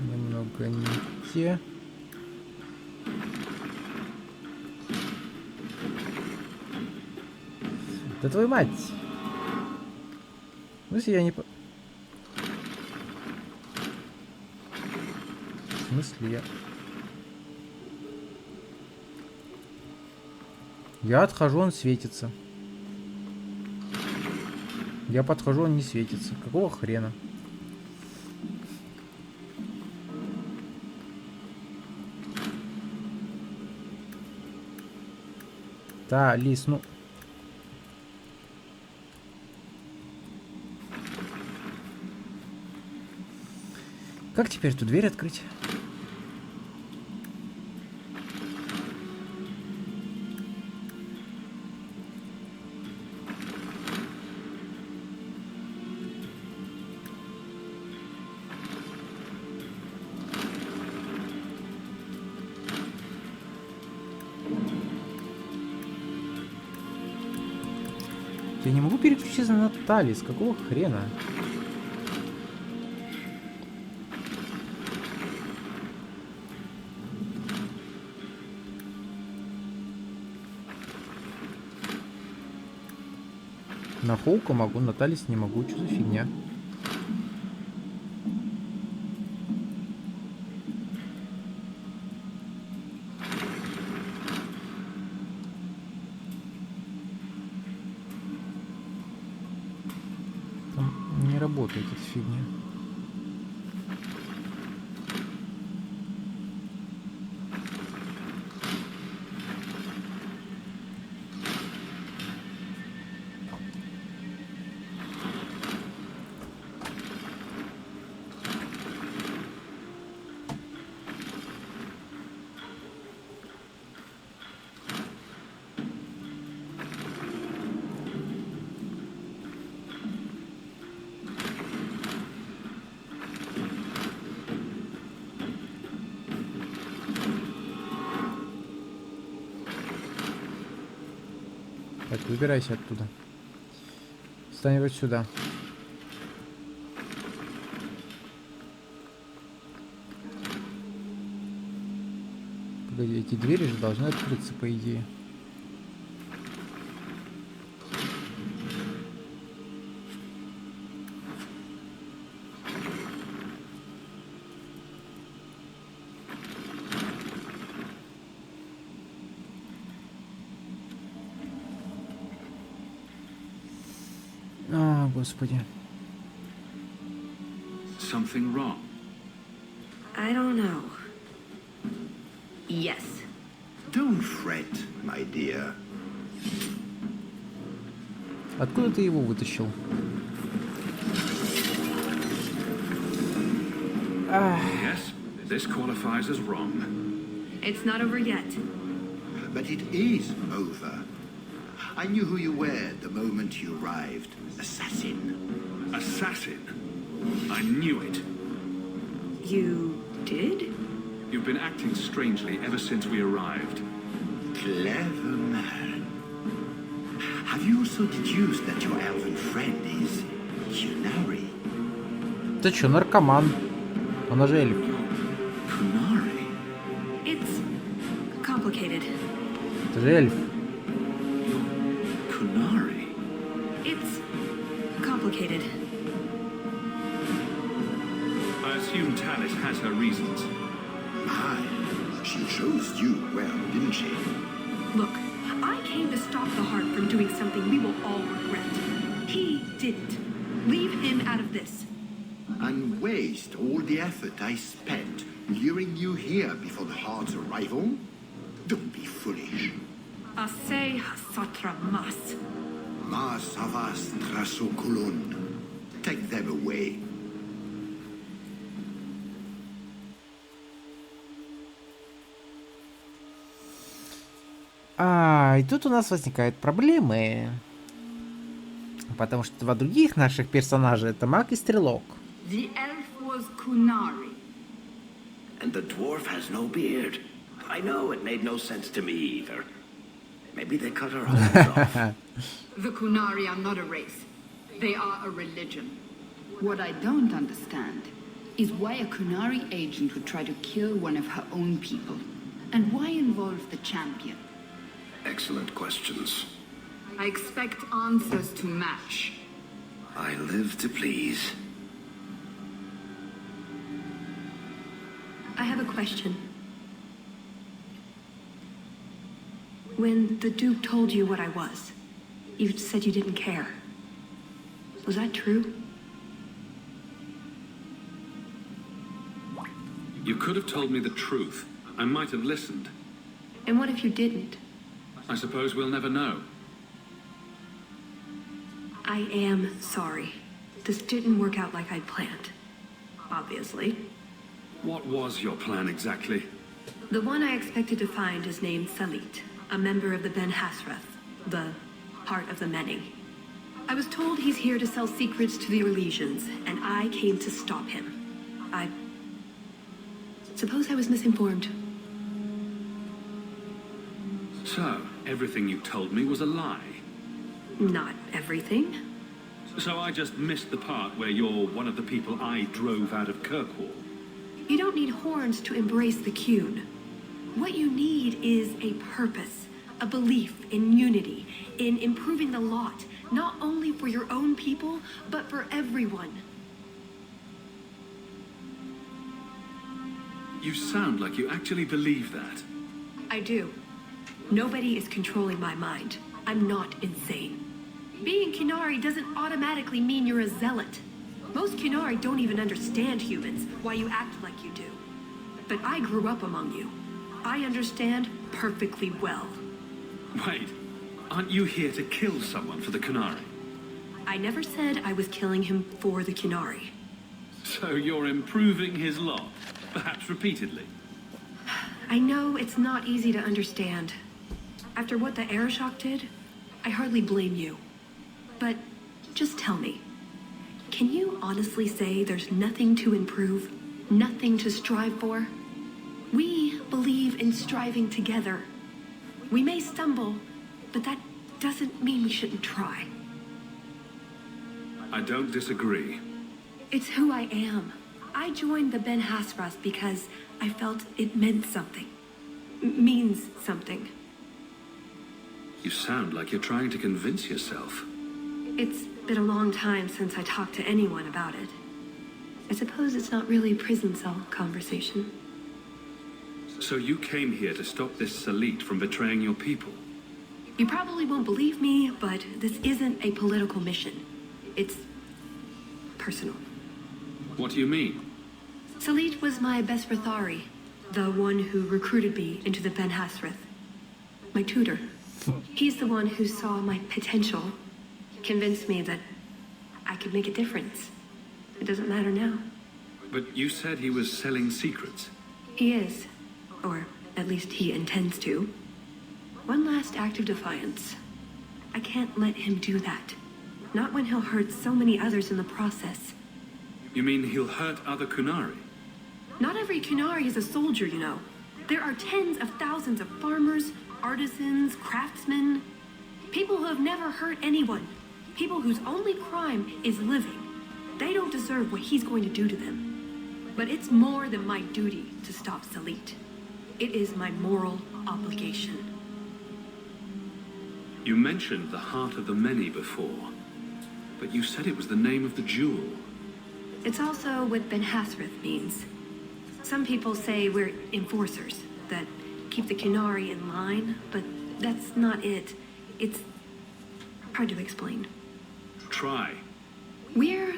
Немного не те. Да твою мать! Ну, если я не... В смысле я... Я отхожу, он светится. Я подхожу, он не светится. Какого хрена? Да, Лис, ну... Как теперь эту дверь открыть? Я не могу переключиться на Натали, с какого хрена? На Хоука могу, на Талис не могу. Что за фигня? Там не работает эта фигня. Так, выбирайся оттуда. Встань вот сюда. Погоди, эти двери же должны открыться, по идее. А, господи. Something wrong? I don't know. Yes. Don't fret, my dear. Откуда ты его вытащил? Yes, this qualifies as wrong. It's not over yet. But it is over. I knew who you were the moment you arrived. Assassin. Assassin? I knew it. You did? You've been acting strangely ever since we arrived. Clever man. Have you also deduced that your elven friend is Kunari? Ты чё, наркоман? Она же эльф. Kunari? It's complicated. Это же эльф. Kunari? It's complicated. I assume Talis has her reasons. My, she chose you well, didn't she? Look, I came to stop the heart from doing something we will all regret. He didn't. Leave him out of this. And waste all the effort I spent luring you here before the heart's arrival? Don't be foolish. Asay hasatra mas. Ma savas trasokulun. Take them away. И тут у нас возникают проблемы. Потому что два других наших персонажа — это маг и стрелок. The elf was Kunari. And the dwarf has no beard. I know, it made no sense to me either. Maybe they cut her horns off. The Kunari are not a race. They are a religion. What I don't understand is why a Kunari agent would try to kill one of her own people. And why involve the champion? Excellent questions. I expect answers to match. I live to please. I have a question. When the Duke told you what I was, you said you didn't care. Was that true? You could have told me the truth. I might have listened. And what if you didn't? I suppose we'll never know. I am sorry. This didn't work out like I'd planned. Obviously. What was your plan exactly? The one I expected to find is named Salit, a member of the Ben Hasrath, the Heart of the Many. I was told he's here to sell secrets to the Orlesians, and I came to stop him. I suppose I was misinformed. So, everything you told me was a lie? Not everything. So I just missed the part where you're one of the people I drove out of Kirkwall? You don't need horns to embrace the Qun. What you need is a purpose, a belief in unity, in improving the lot, not only for your own people, but for everyone. You sound like you actually believe that. I do. Nobody is controlling my mind. I'm not insane. Being Qunari doesn't automatically mean you're a zealot. Most Qunari don't even understand humans, why you act like you do. But I grew up among you. I understand perfectly well. Wait, aren't you here to kill someone for the Qunari? I never said I was killing him for the Qunari. So you're improving his lot, perhaps repeatedly? I know it's not easy to understand. After what the Arishok did, I hardly blame you. But just tell me, can you honestly say there's nothing to improve, nothing to strive for? We believe in striving together. We may stumble, but that doesn't mean we shouldn't try. I don't disagree. It's who I am. I joined the Ben Hasras because I felt it meant something. Means something. You sound like you're trying to convince yourself. It's been a long time since I talked to anyone about it. I suppose it's not really a prison cell conversation. So you came here to stop this Salit from betraying your people? You probably won't believe me, but this isn't a political mission. It's personal. What do you mean? Salit was my best Rathari, the one who recruited me into the Ben Hasrath. My tutor. He's the one who saw my potential, convinced me that I could make a difference. It doesn't matter now. But you said he was selling secrets. He is. Or at least he intends to. One last act of defiance. I can't let him do that. Not when he'll hurt so many others in the process. You mean he'll hurt other Qunari? Not every Qunari is a soldier, you know. There are tens of thousands of farmers, artisans, craftsmen. People who have never hurt anyone. People whose only crime is living. They don't deserve what he's going to do to them. But it's more than my duty to stop Salit. It is my moral obligation. You mentioned the Heart of the Many before, but you said it was the name of the jewel. It's also what Ben Hasrath means. Some people say we're enforcers, that keep the Qunari in line, but that's not it. It's hard to explain. Try. We're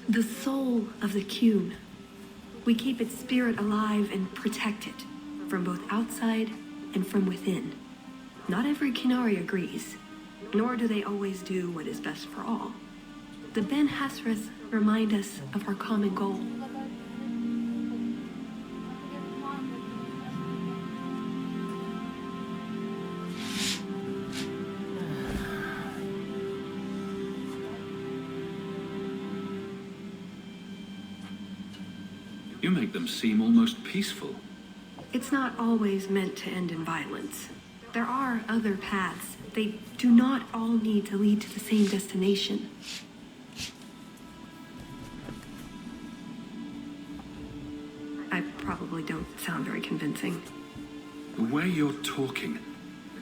the soul of the Qun. We keep its spirit alive and protect it, from both outside and from within. Not every Qunari agrees, nor do they always do what is best for all. The Ben Hasrath remind us of our common goal. You make them seem almost peaceful. It's not always meant to end in violence. There are other paths. They do not all need to lead to the same destination. I probably don't sound very convincing. The way you're talking,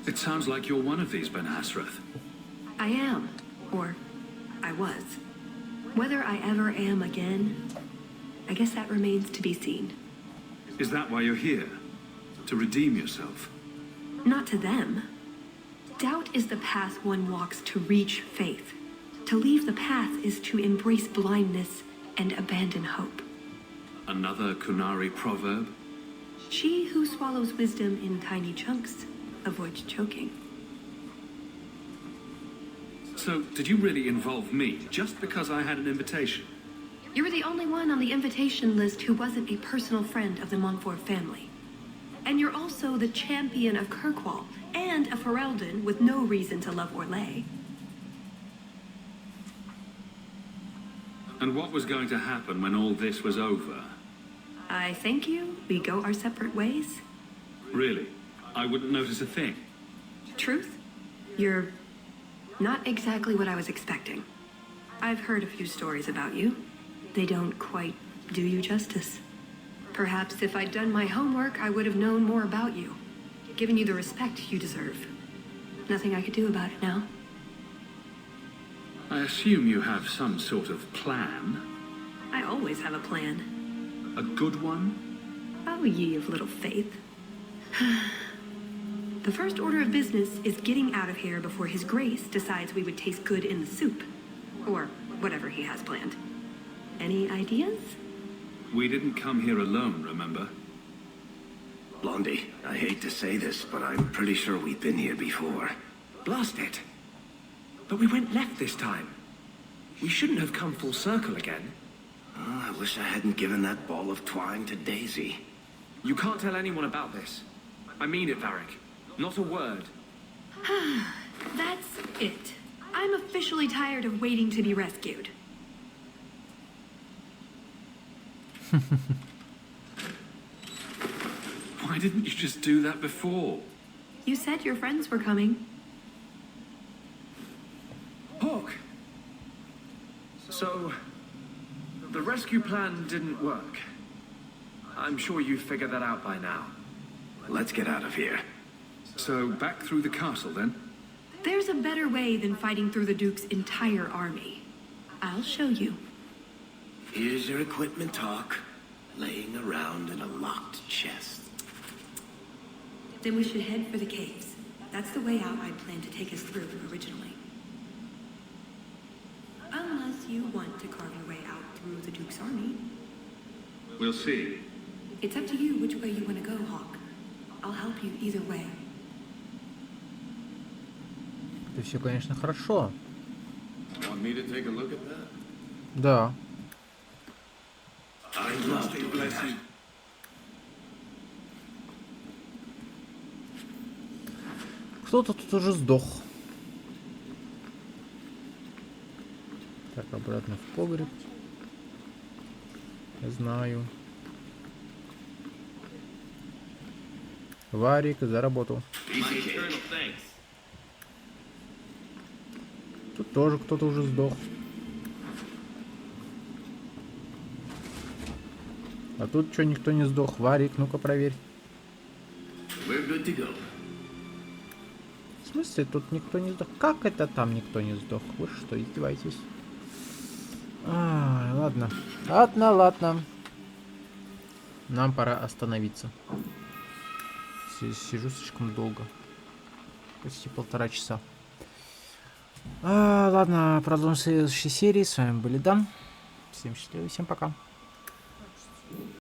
it sounds like you're one of these Ben Hasrath. I am, or I was. Whether I ever am again, I guess that remains to be seen. Is that why you're here? To redeem yourself? Not to them. Doubt is the path one walks to reach faith. To leave the path is to embrace blindness and abandon hope. Another Kunari proverb? She who swallows wisdom in tiny chunks avoids choking. So, did you really involve me just because I had an invitation? You were the only one on the invitation list who wasn't a personal friend of the Montfort family. And you're also the champion of Kirkwall, and a Ferelden with no reason to love Orlais. And what was going to happen when all this was over? I thank you. We go our separate ways. Really? I wouldn't notice a thing? Truth? You're not exactly what I was expecting. I've heard a few stories about you. They don't quite do you justice. Perhaps if I'd done my homework, I would have known more about you, given you the respect you deserve. Nothing I could do about it now. I assume you have some sort of plan? I always have a plan. A good one? Oh, ye of little faith. The first order of business is getting out of here before His Grace decides we would taste good in the soup. Or whatever he has planned. Any ideas? We didn't come here alone, remember? Blondie, I hate to say this, but I'm pretty sure we've been here before. Blast it! But we went left this time. We shouldn't have come full circle again. Oh, I wish I hadn't given that ball of twine to Daisy. You can't tell anyone about this. I mean it, Varric. Not a word. That's it. I'm officially tired of waiting to be rescued. Why didn't you just do that before? You said your friends were coming. Hawk! So, the rescue plan didn't work. I'm sure you figured that out by now. Let's get out of here. So, back through the castle, then? There's a better way than fighting through the Duke's entire army. I'll show you. Here's your equipment talk, laying around in a locked chest. Then we should head for the caves. That's the way out I'd planned to take us through originally. Unless you want to carve your way out through the Duke's army. We'll see. It's up to you which way you want to go, Hawk. I'll help you either way. Это все, конечно, хорошо. Want me to take a look at that? Да. I'd love to bless you. Кто-то тут уже сдох. Так, обратно в погреб. Я знаю. Варик за работу. Тут тоже кто-то уже сдох. А тут что, никто не сдох? Варик, ну-ка проверь. В смысле, тут никто не сдох? Как это там никто не сдох? Вы что, издеваетесь? А, ладно. Ладно. Нам пора остановиться. Сижу слишком долго. Почти 1,5 часа. Ладно, продолжим в следующей серии. С вами были Дан. Всем счастливо, всем пока.